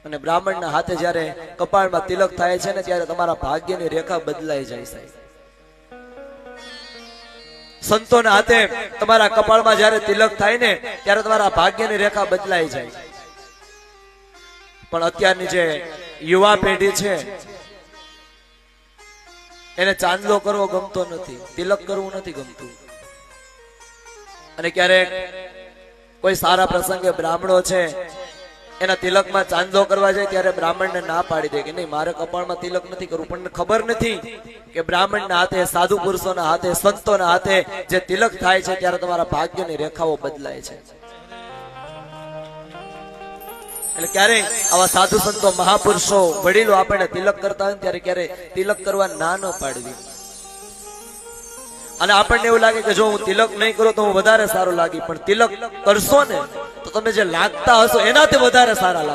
અને બ્રાહ્મણના હાથે જ્યારે કપાળમાં તિલક થાય છે ને ત્યારે તમારા ભાગ્યની રેખા બદલાઈ જાય છે। સંતોના હાથે તમારા કપાળમાં જ્યારે તિલક થાય ને ત્યારે તમારા ભાગ્યની રેખા બદલાઈ જાય। પણ અત્યારની જે યુવા પેઢી છે એને ચાંદલો કરવો ગમતો નથી, તિલક કરવું નથી ગમતું। અને ક્યારેક કોઈ સારા પ્રસંગે બ્રાહ્મણો છે એના તિલકમાં ચાંદલો કરવા જાય ત્યારે બ્રાહ્મણને ના પાડી દે કે નહીં, મારે કપાળમાં તિલક નથી કરવું। પણ ખબર નથી કે બ્રાહ્મણના હાથે, સાધુ પુરુષોના હાથે, સંતોના હાથે જે તિલક થાય છે ત્યારે તમારા ભાગ્યની રેખાઓ બદલાય છે। એટલે ક્યારે આવા સાધુ સંતો, મહાપુરુષો, વડીલો આપણને તિલક કરતા હોય ત્યારે ક્યારે તિલક કરવા ના ન પાડવી। અને આપણને એવું લાગે કે જો હું તિલક નહીં કરું તો હું વધારે સારું લાગી, પણ તિલક કરશો ને તો તમે જે લાગતા હશો એનાથી વધારે સારા લાગશો।